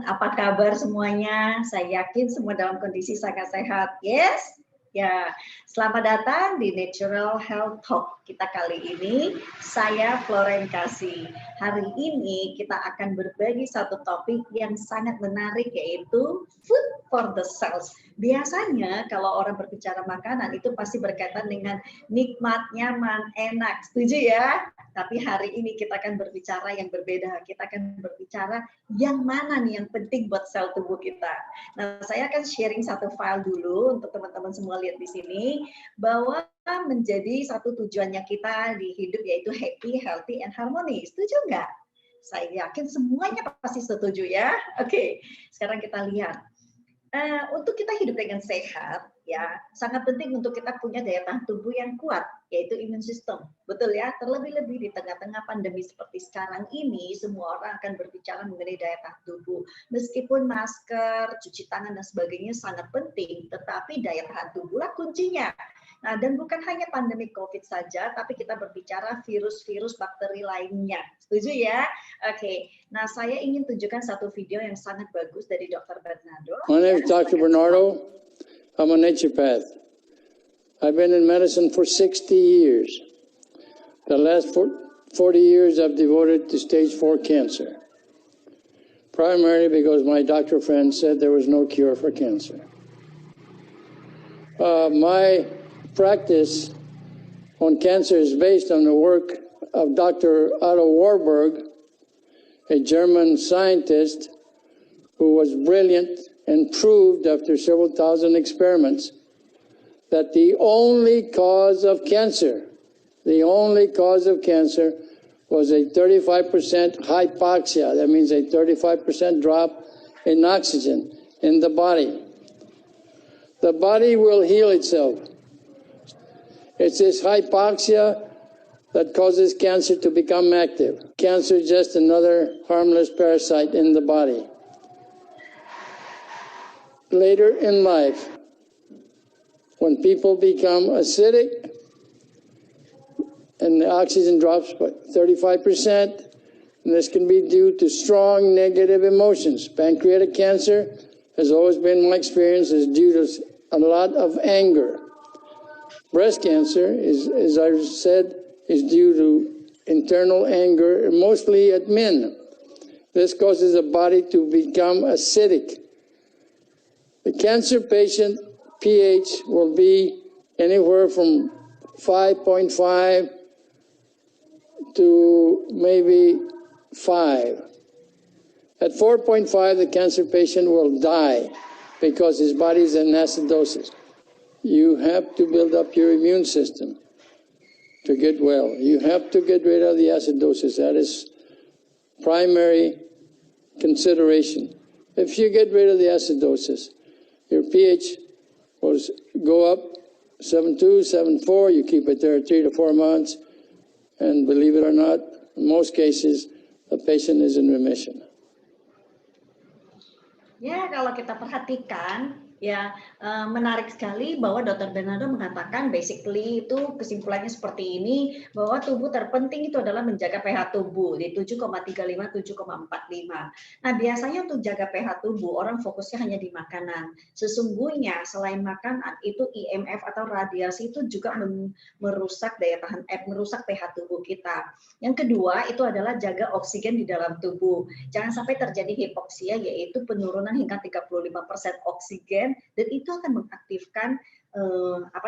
apa kabar semuanya? Saya yakin semua dalam kondisi sangat sehat. Yes? Ya, selamat datang di Natural Health Talk kita kali ini. Saya Floren Kasih. Hari ini kita akan berbagi satu topik yang sangat menarik, yaitu food for the cells. Biasanya kalau orang berbicara makanan itu pasti berkaitan dengan nikmat, nyaman, enak. Setuju ya? Tapi hari ini kita akan berbicara yang berbeda. Kita akan berbicara yang mana nih yang penting buat sel tubuh kita. Nah, saya akan sharing satu file dulu untuk teman-teman semua lihat di sini, bahwa menjadi satu tujuannya kita di hidup yaitu happy, healthy, and harmony. Setuju nggak? Saya yakin semuanya pasti setuju ya. Oke, sekarang kita lihat. Untuk kita hidup dengan sehat, ya sangat penting untuk kita punya daya tahan tubuh yang kuat, yaitu imun sistem. Betul ya, terlebih-lebih di tengah-tengah pandemi seperti sekarang ini, semua orang akan berbicara mengenai daya tahan tubuh. Meskipun masker, cuci tangan, dan sebagainya sangat penting, tetapi daya tahan tubuhlah kuncinya. Nah, dan bukan hanya pandemi COVID saja, tapi kita berbicara virus-virus bakteri lainnya. Setuju ya? Oke. Nah, saya ingin tunjukkan satu video yang sangat bagus dari Dr. Bernardo. My name is Dr. Bernardo. I'm a naturopath. I've been in medicine for 60 years. The last 40 years I've devoted to stage 4 cancer. Primarily because my doctor friend said there was no cure for cancer. My practice on cancer is based on the work of Dr. Otto Warburg, a German scientist who was brilliant and proved after several thousand experiments that the only cause of cancer was a 35% hypoxia. That means a 35% drop in oxygen in the body. The body will heal itself. It's this hypoxia that causes cancer to become active. Cancer is just another harmless parasite in the body. Later in life, when people become acidic and the oxygen drops by 35%, and this can be due to strong negative emotions. Pancreatic cancer has always been my experience is due to a lot of anger. Breast cancer, as I said, is due to internal anger, mostly at men. This causes the body to become acidic. The cancer patient pH will be anywhere from 5.5 to maybe 5. At 4.5, the cancer patient will die because his body is in acidosis. You have to build up your immune system to get well. You have to get rid of the acidosis. That is primary consideration. If you get rid of the acidosis, your pH will go up 7.2, 7.4. You keep it there 3 to 4 months. And believe it or not, in most cases, the patient is in remission. Ya, kalau kita perhatikan, ya menarik sekali bahwa Dr. Bernardo mengatakan basically itu kesimpulannya seperti ini, bahwa tubuh terpenting itu adalah menjaga pH tubuh di 7,35, 7,45. Nah, biasanya untuk jaga pH tubuh orang fokusnya hanya di makanan. Sesungguhnya selain makanan itu IMF atau radiasi itu juga merusak daya tahan merusak pH tubuh kita. Yang kedua itu adalah jaga oksigen di dalam tubuh. Jangan sampai terjadi hipoksia, yaitu penurunan hingga 35% oksigen, dan itu akan mengaktifkan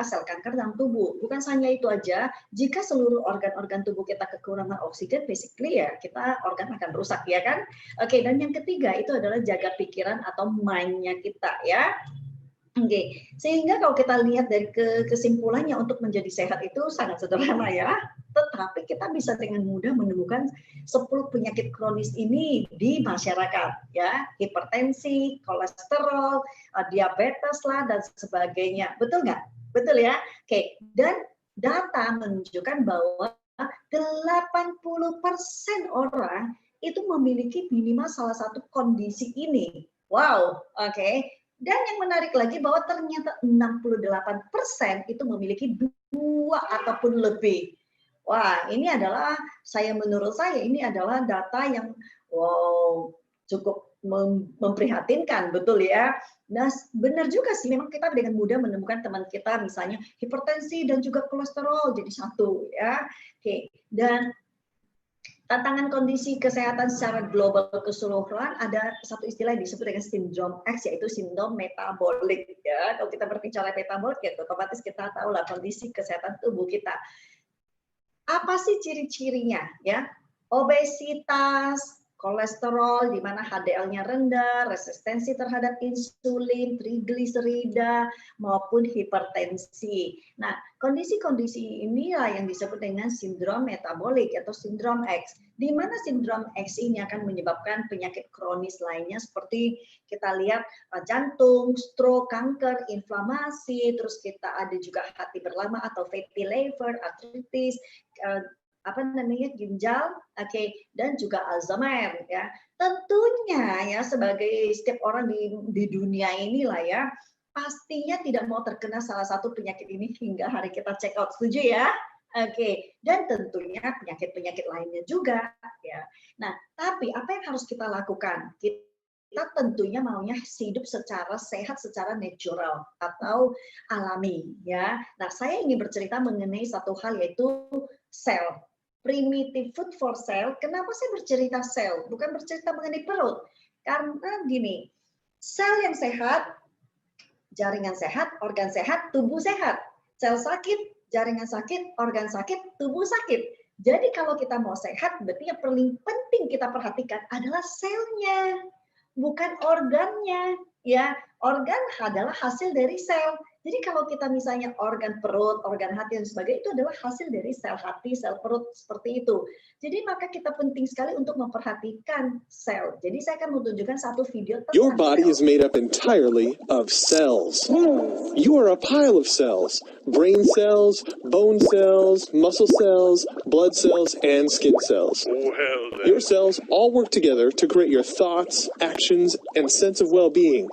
sel kanker dalam tubuh. Bukan hanya itu aja, jika seluruh organ-organ tubuh kita kekurangan oksigen, basically ya kita organ akan rusak, ya kan? Oke, dan yang ketiga itu adalah jaga pikiran atau mind-nya kita, ya. Oke, sehingga kalau kita lihat dari kesimpulannya untuk menjadi sehat itu sangat sederhana ya, tetapi kita bisa dengan mudah menemukan 10 penyakit kronis ini di masyarakat ya, hipertensi, kolesterol, diabetes lah dan sebagainya. Betul nggak? Betul ya? Oke, dan data menunjukkan bahwa 80% orang itu memiliki minimal salah satu kondisi ini. Wow, oke. Dan yang menarik lagi bahwa ternyata 68% itu memiliki 2 ataupun lebih. Wah, ini adalah menurut saya ini adalah data yang wow, cukup memprihatinkan, betul ya. Nah, benar juga sih, memang kita dengan mudah menemukan teman kita misalnya hipertensi dan juga kolesterol jadi satu ya. Oke, dan tantangan kondisi kesehatan secara global keseluruhan ada satu istilah yang disebut dengan sindrom X, yaitu sindrom metabolik ya. Kalau kita berbicara metabolik ya otomatis kita tahu lah kondisi kesehatan tubuh kita. Apa sih ciri-cirinya ya? Obesitas, kolesterol di mana HDL-nya rendah, resistensi terhadap insulin, trigliserida maupun hipertensi. Nah, kondisi-kondisi inilah yang disebut dengan sindrom metabolik atau sindrom X. Di mana sindrom X ini akan menyebabkan penyakit kronis lainnya seperti kita lihat jantung, stroke, kanker, inflamasi, terus kita ada juga hati berlama atau fatty liver, artritis, ginjal, dan juga Alzheimer ya. Tentunya ya sebagai setiap orang di dunia inilah ya, pastinya tidak mau terkena salah satu penyakit ini hingga hari kita check out, setuju ya? Dan tentunya penyakit-penyakit lainnya juga ya. Nah, tapi apa yang harus kita lakukan? Kita tentunya maunya hidup secara sehat, secara natural atau alami ya. Nah, saya ingin bercerita mengenai satu hal yaitu sel. Primitive food for cell. Kenapa saya bercerita sel? Bukan bercerita mengenai perut. Karena gini, sel yang sehat, jaringan sehat, organ sehat, tubuh sehat. Sel sakit, jaringan sakit, organ sakit, tubuh sakit. Jadi kalau kita mau sehat, berarti yang paling penting kita perhatikan adalah selnya, bukan organnya. Ya, organ adalah hasil dari sel. Jadi kalau kita misalnya organ perut, organ hati dan sebagainya itu adalah hasil dari sel hati, sel perut seperti itu. Jadi maka kita penting sekali untuk memperhatikan sel. Jadi saya akan menunjukkan satu video tentang Your body sel. is made up entirely of cells. You are a pile of cells. Brain cells, bone cells, muscle cells, blood cells, and skin cells. Your cells all work together to create your thoughts, actions, and sense of well-being.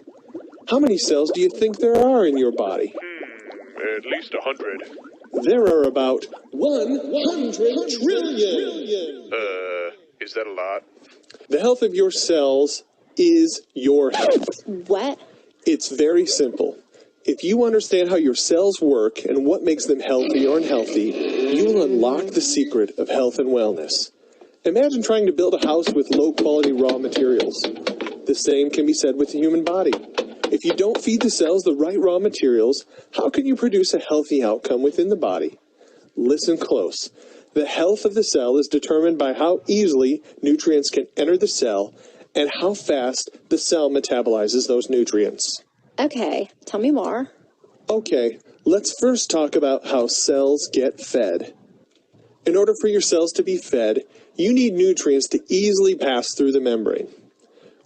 How many cells do you think there are in your body? At least 100. There are about 100 trillion. Is that a lot? The health of your cells is your health. What? It's very simple. If you understand how your cells work and what makes them healthy or unhealthy, you will unlock the secret of health and wellness. Imagine trying to build a house with low-quality raw materials. The same can be said with the human body. If you don't feed the cells the right raw materials, how can you produce a healthy outcome within the body? Listen close. The health of the cell is determined by how easily nutrients can enter the cell and how fast the cell metabolizes those nutrients. Okay, tell me more. Okay, let's first talk about how cells get fed. In order for your cells to be fed, you need nutrients to easily pass through the membrane.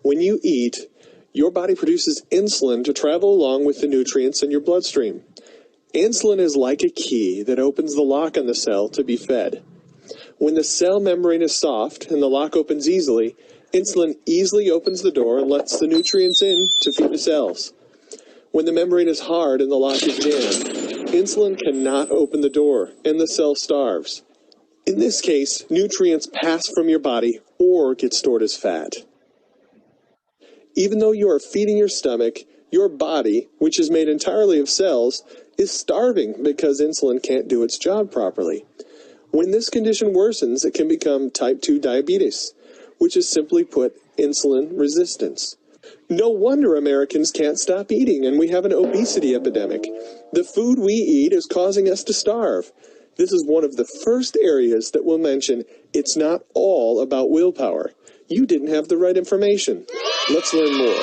When you eat, your body produces insulin to travel along with the nutrients in your bloodstream. Insulin is like a key that opens the lock on the cell to be fed. When the cell membrane is soft and the lock opens easily, insulin easily opens the door and lets the nutrients in to feed the cells. When the membrane is hard and the lock is jammed, insulin cannot open the door and the cell starves. In this case, nutrients pass from your body or get stored as fat. Even though you are feeding your stomach, your body, which is made entirely of cells, is starving because insulin can't do its job properly. When this condition worsens, it can become type 2 diabetes, which is simply put, insulin resistance. No wonder Americans can't stop eating and we have an obesity epidemic. The food we eat is causing us to starve. This is one of the first areas that we'll mention it's not all about willpower. You didn't have the right information. Let's learn more.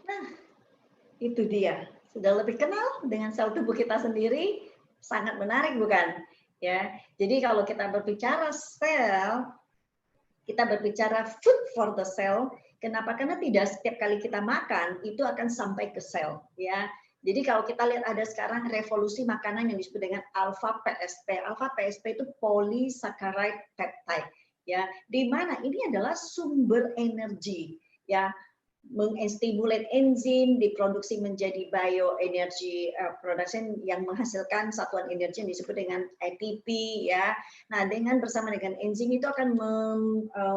Nah, itu dia. Sudah lebih kenal dengan sel tubuh kita sendiri, sangat menarik bukan? Ya. Jadi kalau kita berbicara sel, kita berbicara food for the cell. Kenapa? Karena tidak setiap kali kita makan itu akan sampai ke sel, ya. Jadi kalau kita lihat ada sekarang revolusi makanan yang disebut dengan alpha PSP. Alpha PSP itu polysaccharide peptide, ya. Di mana ini adalah sumber energi, ya. menstimulat enzim diproduksi menjadi bioenergy production yang menghasilkan satuan energi yang disebut dengan ATP ya. Nah, dengan bersama dengan enzim itu akan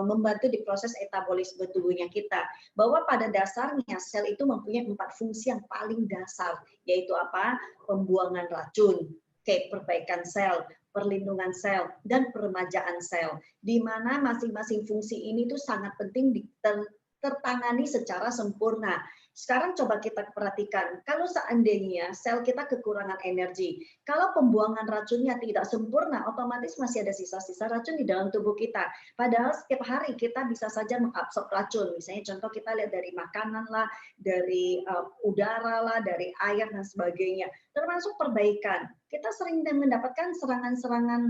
membantu di proses metabolisme tubuhnya kita. Bahwa pada dasarnya sel itu mempunyai 4 fungsi yang paling dasar, yaitu apa? Pembuangan racun, perbaikan sel, perlindungan sel, dan peremajaan sel. Di mana masing-masing fungsi ini tuh sangat penting tertangani secara sempurna. Sekarang coba kita perhatikan, kalau seandainya sel kita kekurangan energi, kalau pembuangan racunnya tidak sempurna, otomatis masih ada sisa-sisa racun di dalam tubuh kita. Padahal setiap hari kita bisa saja mengabsorb racun. Misalnya contoh kita lihat dari makanan lah, dari udara lah, dari air dan sebagainya. Termasuk perbaikan. Kita sering mendapatkan serangan-serangan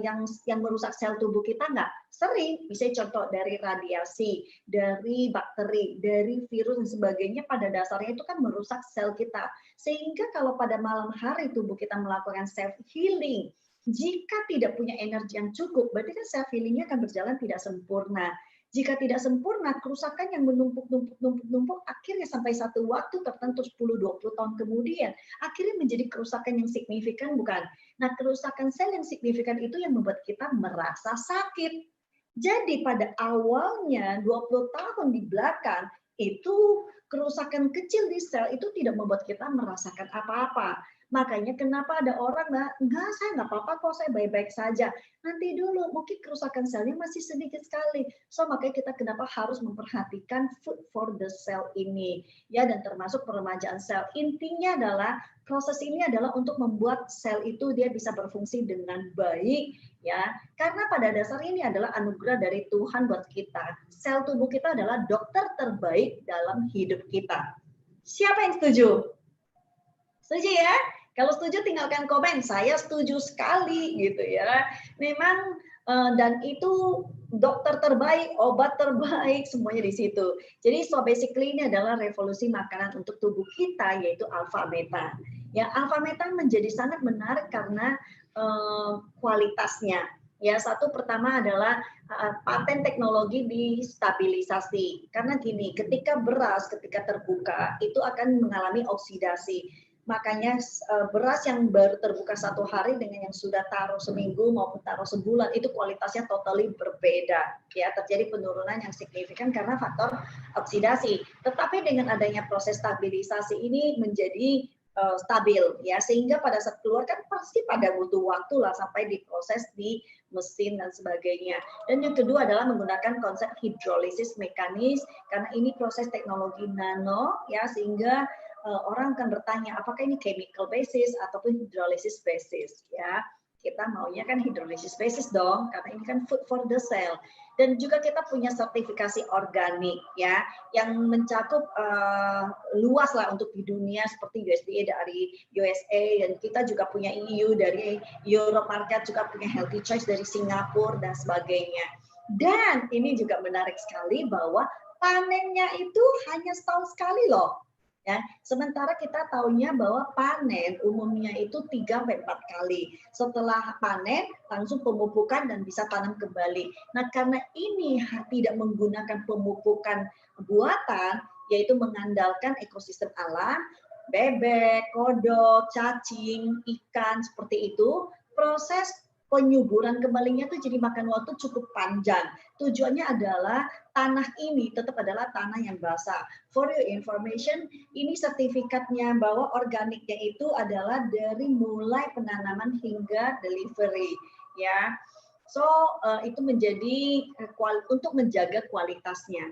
yang merusak sel tubuh kita nggak? Sering. Misalnya contoh dari radiasi, dari bakteri, dari virus dan sebagainya, pada dasarnya itu kan merusak sel kita. Sehingga kalau pada malam hari tubuh kita melakukan self healing, jika tidak punya energi yang cukup, berarti kan self healingnya akan berjalan tidak sempurna. Jika tidak sempurna, kerusakan yang menumpuk, akhirnya sampai satu waktu tertentu 10-20 tahun kemudian, akhirnya menjadi kerusakan yang signifikan, bukan? Nah, kerusakan sel yang signifikan itu yang membuat kita merasa sakit. Jadi pada awalnya 20 tahun di belakang, itu kerusakan kecil di sel itu tidak membuat kita merasakan apa-apa. Makanya kenapa ada orang, enggak, saya nggak apa-apa kok, saya baik-baik saja. Nanti dulu, mungkin kerusakan selnya masih sedikit sekali. So, makanya kita kenapa harus memperhatikan food for the cell ini. Ya, dan termasuk peremajaan sel. Intinya adalah, proses ini adalah untuk membuat sel itu dia bisa berfungsi dengan baik. Ya, karena pada dasarnya ini adalah anugerah dari Tuhan buat kita. Sel tubuh kita adalah dokter terbaik dalam hidup kita. Siapa yang setuju? Setuju ya? Kalau setuju tinggalkan komen, saya setuju sekali gitu ya. Memang dan itu dokter terbaik, obat terbaik, semuanya di situ. Jadi so basically ini adalah revolusi makanan untuk tubuh kita, yaitu alpha beta. Ya, alpha beta menjadi sangat menarik karena kualitasnya. Ya, satu pertama adalah paten teknologi di stabilisasi. Karena gini, ketika beras ketika terbuka itu akan mengalami oksidasi. Makanya beras yang baru terbuka 1 hari dengan yang sudah taruh seminggu maupun taruh sebulan itu kualitasnya totally berbeda. Ya, terjadi penurunan yang signifikan karena faktor oksidasi. Tetapi dengan adanya proses stabilisasi ini menjadi stabil ya, sehingga pada saat keluar kan pasti pada butuh waktu lah sampai diproses di mesin dan sebagainya. Dan yang kedua adalah menggunakan konsep hidrolisis mekanis karena ini proses teknologi nano ya, sehingga orang akan bertanya apakah ini chemical basis ataupun hydrolysis basis ya. Kita maunya kan hydrolysis basis dong, karena ini kan food for the cell. Dan juga kita punya sertifikasi organik ya, yang mencakup luas lah untuk di dunia seperti USDA dari USA, dan kita juga punya EU dari Europe Market, juga punya Healthy Choice dari Singapura dan sebagainya. Dan ini juga menarik sekali bahwa panennya itu hanya setahun sekali loh. Ya, sementara kita tahunya bahwa panen umumnya itu 3-4 kali. Setelah panen langsung pemupukan dan bisa tanam kembali. Nah, karena ini tidak menggunakan pemupukan buatan, yaitu mengandalkan ekosistem alam, bebek, kodok, cacing, ikan seperti itu, proses penyuburan kembalinya itu jadi makan waktu cukup panjang. Tujuannya adalah tanah ini tetap adalah tanah yang basah. For your information, ini sertifikatnya bahwa organiknya itu adalah dari mulai penanaman hingga delivery, ya. So itu menjadi untuk menjaga kualitasnya.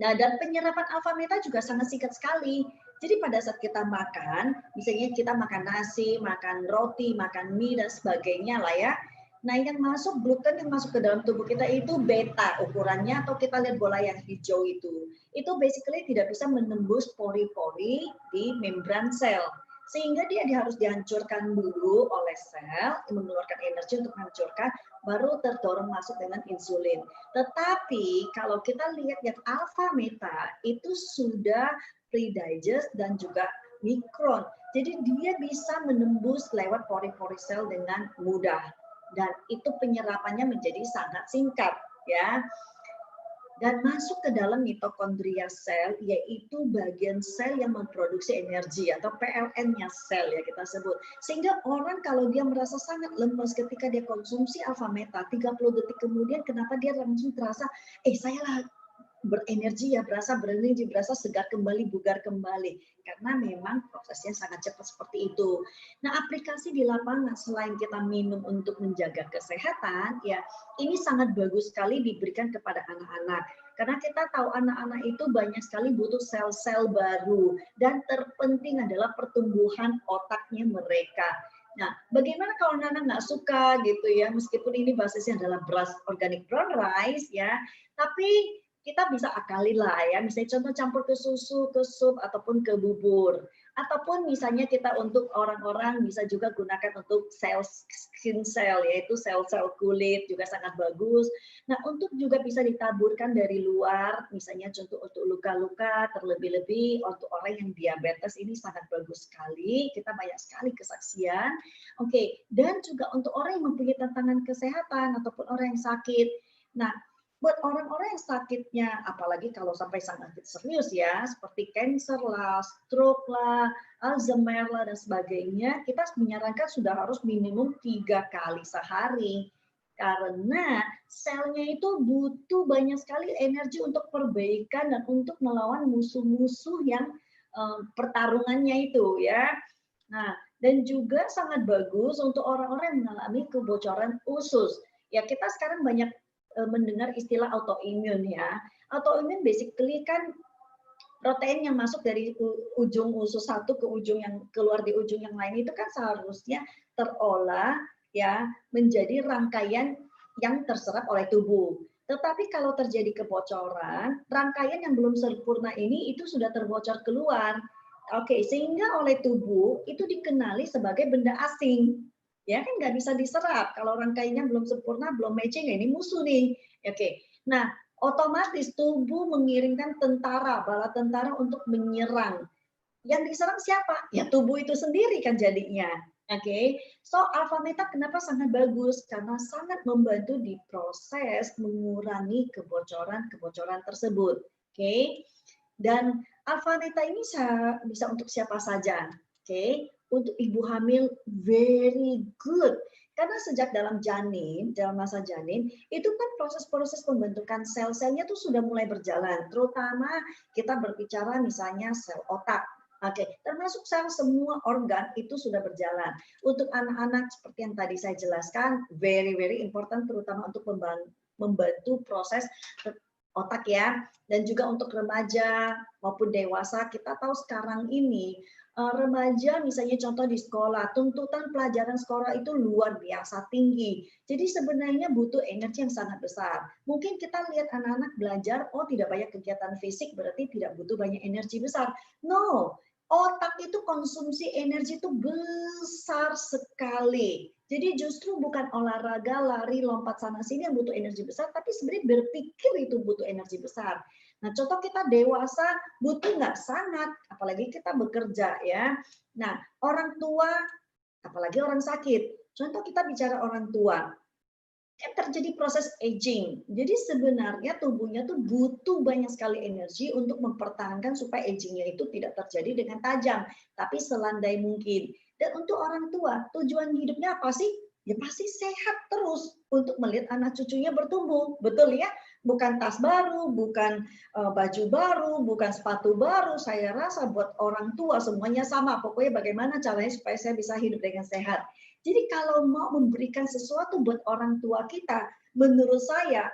Nah, dan penyerapan alpha beta juga sangat singkat sekali. Jadi pada saat kita makan, misalnya kita makan nasi, makan roti, makan mie dan sebagainya lah ya. Nah, yang masuk gluten yang masuk ke dalam tubuh kita itu beta ukurannya, atau kita lihat bola yang hijau itu. Itu basically tidak bisa menembus pori-pori di membran sel. Sehingga dia harus dihancurkan dulu oleh sel, mengeluarkan energi untuk menghancurkan, baru terdorong masuk dengan insulin. Tetapi kalau kita lihat yang alpha beta itu sudah pre-digest dan juga mikron. Jadi dia bisa menembus lewat pori-pori sel dengan mudah. Dan itu penyerapannya menjadi sangat singkat, ya. dan masuk ke dalam mitokondria sel, yaitu bagian sel yang memproduksi energi atau PLN-nya sel ya kita sebut. Sehingga orang kalau dia merasa sangat lemas ketika dia konsumsi alfa meta, 30 detik kemudian kenapa dia langsung terasa, saya lah berenergi ya, berasa berenergi, berasa segar kembali, bugar kembali. Karena memang prosesnya sangat cepat seperti itu. Nah, aplikasi di lapangan selain kita minum untuk menjaga kesehatan, ya ini sangat bagus sekali diberikan kepada anak-anak. Karena kita tahu anak-anak itu banyak sekali butuh sel-sel baru. Dan terpenting adalah pertumbuhan otaknya mereka. Nah, bagaimana kalau anak-anak nggak suka gitu ya, meskipun ini basisnya adalah beras organic brown rice ya, tapi kita bisa akali lah ya, misalnya contoh campur ke susu, ke sup, ataupun ke bubur. Ataupun misalnya kita untuk orang-orang bisa juga gunakan untuk skin cell, yaitu sel-sel kulit juga sangat bagus. Nah, untuk juga bisa ditaburkan dari luar, misalnya contoh untuk luka-luka, terlebih-lebih untuk orang yang diabetes ini sangat bagus sekali, kita banyak sekali kesaksian. Oke, dan juga untuk orang yang mempunyai tantangan kesehatan ataupun orang yang sakit. Nah, buat orang-orang yang sakitnya, apalagi kalau sampai sakit serius ya, seperti cancer lah, stroke lah, Alzheimer lah, dan sebagainya, kita menyarankan sudah harus minimum 3 kali sehari. Karena selnya itu butuh banyak sekali energi untuk perbaikan dan untuk melawan musuh-musuh yang pertarungannya itu ya. Nah, dan juga sangat bagus untuk orang-orang yang mengalami kebocoran usus. Ya, kita sekarang banyak mendengar istilah autoimun ya. Autoimun basically kan protein yang masuk dari ujung usus satu ke ujung yang keluar di ujung yang lain itu kan seharusnya terolah ya menjadi rangkaian yang terserap oleh tubuh. Tetapi kalau terjadi kebocoran, rangkaian yang belum sempurna ini itu sudah terbocor keluar. Oke, sehingga oleh tubuh itu dikenali sebagai benda asing. Ya kan nggak bisa diserap kalau rangkaiannya belum sempurna, belum matching, ini musuh nih. Oke, nah otomatis tubuh mengirimkan tentara, bala tentara untuk menyerang. Yang diserang siapa? Ya tubuh itu sendiri kan jadinya. Oke, so alfa meta kenapa sangat bagus? Karena sangat membantu di proses mengurangi kebocoran tersebut. Oke, dan alfa meta ini bisa untuk siapa saja. Oke, untuk ibu hamil very good. Karena sejak dalam masa janin, itu kan proses-proses pembentukan sel-selnya tuh sudah mulai berjalan. Terutama kita berbicara misalnya sel otak. Oke, termasuk sel semua organ itu sudah berjalan. Untuk anak-anak seperti yang tadi saya jelaskan, very important terutama untuk membantu proses otak ya. Dan juga untuk remaja maupun dewasa, kita tahu sekarang ini remaja misalnya contoh di sekolah, tuntutan pelajaran sekolah itu luar biasa tinggi. Jadi sebenarnya butuh energi yang sangat besar. Mungkin kita lihat anak-anak belajar, oh tidak banyak kegiatan fisik, berarti tidak butuh banyak energi besar. No, otak itu konsumsi energi itu besar sekali. Jadi justru bukan olahraga, lari, lompat sana sini yang butuh energi besar, tapi sebenarnya berpikir itu butuh energi besar. Nah, contoh kita dewasa butuh nggak? Sangat, apalagi kita bekerja ya. Nah, orang tua, apalagi orang sakit. Contoh kita bicara orang tua, kan terjadi proses aging. Jadi sebenarnya tubuhnya tuh butuh banyak sekali energi untuk mempertahankan supaya agingnya itu tidak terjadi dengan tajam, tapi selandai mungkin. Dan untuk orang tua, tujuan hidupnya apa sih? Ya pasti sehat terus untuk melihat anak cucunya bertumbuh. Betul ya? Bukan tas baru, bukan baju baru, bukan sepatu baru. Saya rasa buat orang tua semuanya sama. Pokoknya bagaimana caranya supaya saya bisa hidup dengan sehat. Jadi kalau mau memberikan sesuatu buat orang tua kita, menurut saya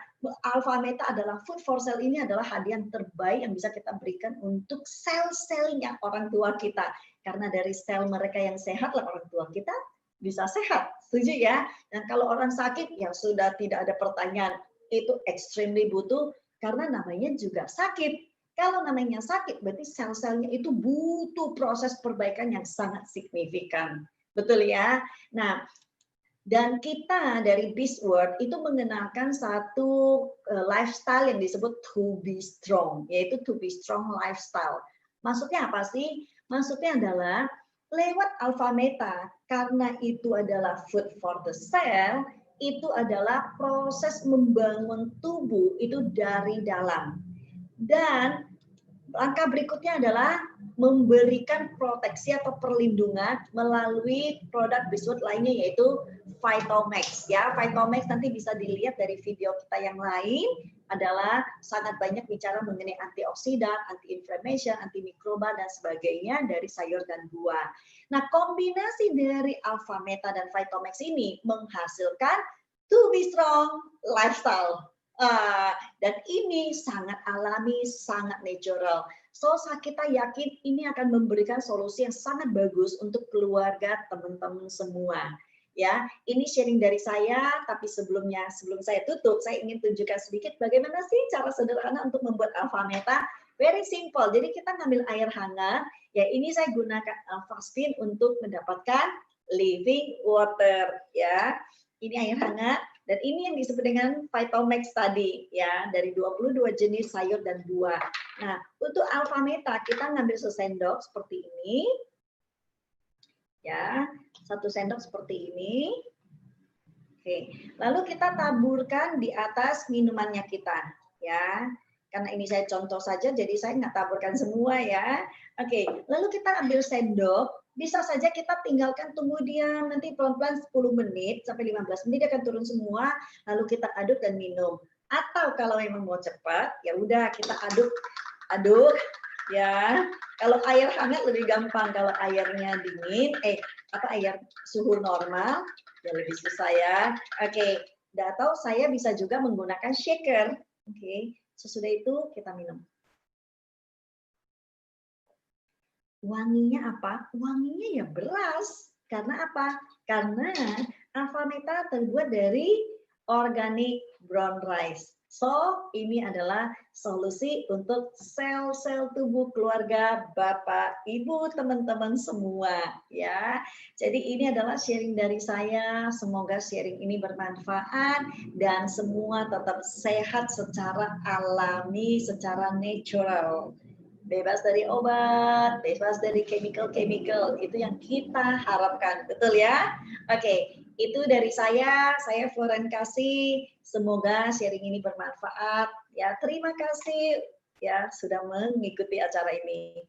alfa meta adalah food for cell ini adalah hadiah terbaik yang bisa kita berikan untuk sel-selnya orang tua kita. Karena dari sel mereka yang sehat lah orang tua kita bisa sehat. Setuju ya? Dan kalau orang sakit ya sudah tidak ada pertanyaan. Itu extremely butuh karena namanya juga sakit. Kalau namanya sakit berarti sel-selnya itu butuh proses perbaikan yang sangat signifikan. Betul ya? Nah, dan kita dari Beast World itu mengenalkan satu lifestyle yang disebut to be strong, yaitu to be strong lifestyle. Maksudnya apa sih? Maksudnya adalah lewat alfa meta, karena itu adalah food for the cell, itu adalah proses membangun tubuh itu dari dalam. Dan langkah berikutnya adalah memberikan proteksi atau perlindungan melalui produk Beeswax lainnya yaitu Vitalmax ya. Vitalmax nanti bisa dilihat dari video kita yang lain adalah sangat banyak bicara mengenai antioksidan, anti-inflammation, antimikroba dan sebagainya dari sayur dan buah. Nah, kombinasi dari Alpha Meta dan Vitalmax ini menghasilkan To Be Strong Lifestyle. Dan ini sangat alami, sangat natural. So, kita yakin ini akan memberikan solusi yang sangat bagus untuk keluarga teman-teman semua. Ya, ini sharing dari saya, tapi sebelum saya tutup, saya ingin tunjukkan sedikit bagaimana sih cara sederhana untuk membuat Alpha Meta. Very simple. Jadi kita ngambil air hangat, ya ini saya gunakan Alpha Spin untuk mendapatkan living water, ya. Ini air hangat. Dan ini yang disebut dengan Vitalmax tadi, ya, dari 22 jenis sayur dan buah. Nah, untuk Alpha Meta, kita ngambil sesendok seperti ini. Ya, 1 sendok seperti ini. Oke, lalu kita taburkan di atas minumannya kita, ya. Karena ini saya contoh saja, jadi saya nggak taburkan semua, ya. Oke, lalu kita ambil sendok. Bisa saja kita tinggalkan, tunggu dia nanti pelan-pelan 10 menit sampai 15 menit dia akan turun semua, lalu kita aduk dan minum. Atau kalau memang mau cepat, ya udah kita aduk ya. Kalau air hangat lebih gampang, kalau airnya dingin, air suhu normal ya lebih susah ya. Oke, atau saya bisa juga menggunakan shaker. Oke, sesudah itu kita minum. Wanginya apa? Wanginya ya beras. Karena apa? Karena Alpha Meta terbuat dari organic brown rice. So, ini adalah solusi untuk sel-sel tubuh keluarga Bapak, Ibu, teman-teman semua, ya. Jadi ini adalah sharing dari saya. Semoga sharing ini bermanfaat dan semua tetap sehat secara alami, secara natural. Bebas dari obat, bebas dari chemical-chemical, itu yang kita harapkan, betul ya? Oke, itu dari saya Floren Kasih, semoga sharing ini bermanfaat, ya terima kasih ya sudah mengikuti acara ini.